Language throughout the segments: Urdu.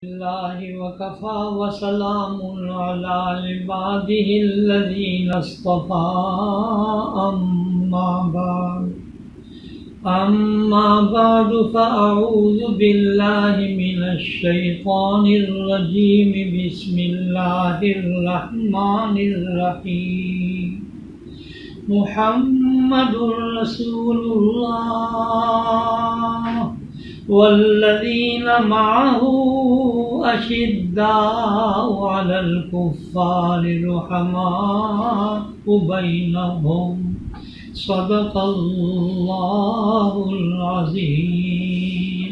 الله وكفى وسلام على عباده الذين اصطفى أما بعد فأعوذ بالله من الشيطان الرجيم بسم الله الرحمن الرحيم محمد رسول الله والذين معه أشداء على الكفار رحماء بينهم صدق اللہ العظیم۔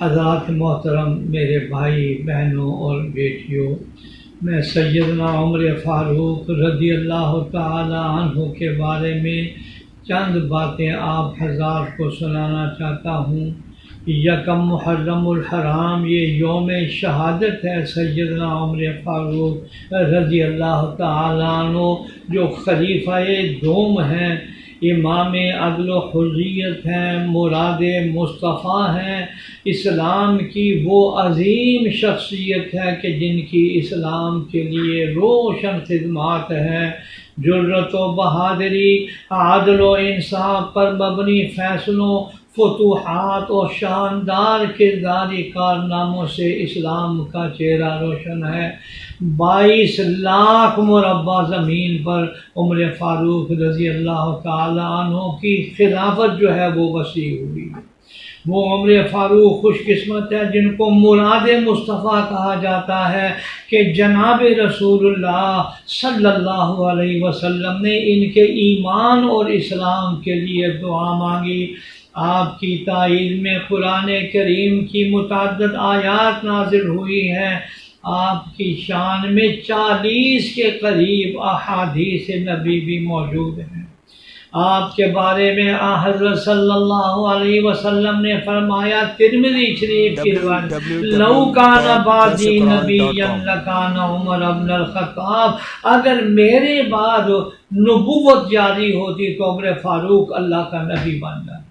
حضرات محترم، میرے بھائی بہنوں اور بیٹیوں، میں سیدنا عمر فاروق رضی اللہ تعالی عنہ کے بارے میں چند باتیں آپ حضرات کو سنانا چاہتا ہوں۔ یکم محرم الحرام یہ یوم شہادت ہے سیدنا عمر فاروق رضی اللہ تعالی عنہ، جو خلیفہ دوم ہیں، امام عدل و حریت ہیں، مراد مصطفیٰ ہیں، اسلام کی وہ عظیم شخصیت ہے کہ جن کی اسلام کے لیے روشن خدمات ہیں، جرأت و بہادری، عدل و انصاف پر مبنی فیصلوں، فتوحات اور شاندار کرداری کارناموں سے اسلام کا چہرہ روشن ہے۔ 22 لاکھ مربع زمین پر عمر فاروق رضی اللہ تعالی عنہ کی خلافت جو ہے وہ وسیع ہوئی۔ وہ عمر فاروق خوش قسمت ہے جن کو مراد مصطفیٰ کہا جاتا ہے کہ جناب رسول اللہ صلی اللہ علیہ وسلم نے ان کے ایمان اور اسلام کے لیے دعا مانگی۔ آپ کی تائید میں قرآن کریم کی متعدد آیات نازل ہوئی ہیں۔ آپ کی شان میں 40 کے قریب احادیث نبی بھی موجود ہیں۔ آپ کے بارے میں حضرت صلی اللہ علیہ وسلم نے فرمایا، ترمذی شریف کی روایت، لو کان بعدی نبیا لکان عمر بن الخطاب، اگر میرے بعد نبوت جاری ہوتی تو عمر فاروق اللہ کا نبی بن جاتا۔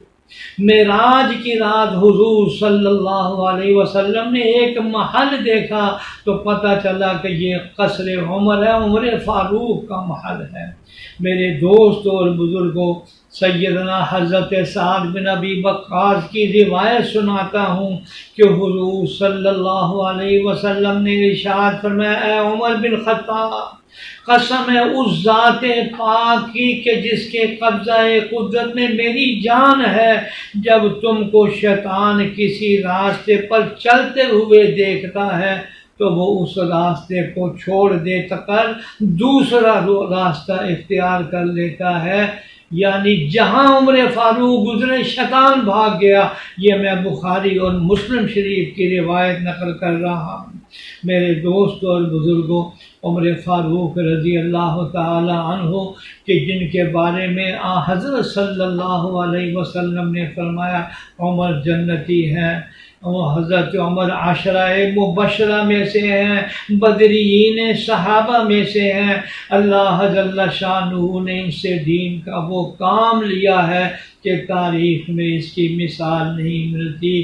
معراج کی رات حضور صلی اللہ علیہ وسلم نے ایک محل دیکھا تو پتہ چلا کہ یہ قصر عمر ہے، عمر فاروق کا محل ہے۔ میرے دوست اور بزرگوں، سیدنا حضرت سعد بن ابی وقاص کی روایت سناتا ہوں کہ حضور صلی اللہ علیہ وسلم نے ارشاد فرمایا، اے عمر بن خطاب، قسم ہے اس ذات پاک کی کہ جس کے قبضہ قدرت میں میری جان ہے، جب تم کو شیطان کسی راستے پر چلتے ہوئے دیکھتا ہے تو وہ اس راستے کو چھوڑ دیتا کر دوسرا راستہ اختیار کر لیتا ہے، یعنی جہاں عمر فاروق گزرے شیطان بھاگ گیا۔ یہ میں بخاری اور مسلم شریف کی روایت نقل کر رہا ہوں۔ میرے دوست اور بزرگوں، عمر فاروق رضی اللہ تعالی عنہ کہ جن کے بارے میں حضرت صلی اللہ علیہ وسلم نے فرمایا عمر جنتی ہیں، حضرت عمر عشرہ مبشرہ میں سے ہیں، بدرین صحابہ میں سے ہیں۔ اللہ جل شانہ نے ان سے دین کا وہ کام لیا ہے کہ تاریخ میں اس کی مثال نہیں ملتی۔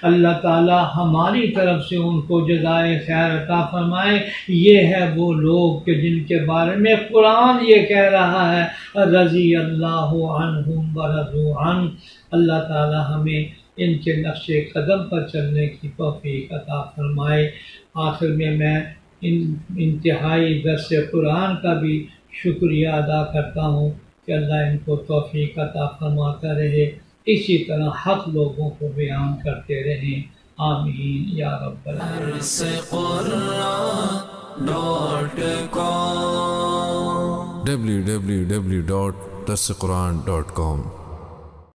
اللہ تعالی ہماری طرف سے ان کو جزائے خیر عطا فرمائے۔ یہ ہے وہ لوگ کہ جن کے بارے میں قرآن یہ کہہ رہا ہے، رضی اللہ عنہم ورضوا عنہ۔ اللہ تعالی ہمیں ان کے نقش قدم پر چلنے کی توفیق عطا فرمائے۔ آخر میں انتہائی درس قرآن کا بھی شکریہ ادا کرتا ہوں کہ اللہ ان کو توفیق عطا فرماتا رہے، اسی طرح حق لوگوں کو بیان کرتے رہیں، آمین یا رب www.darsequran.com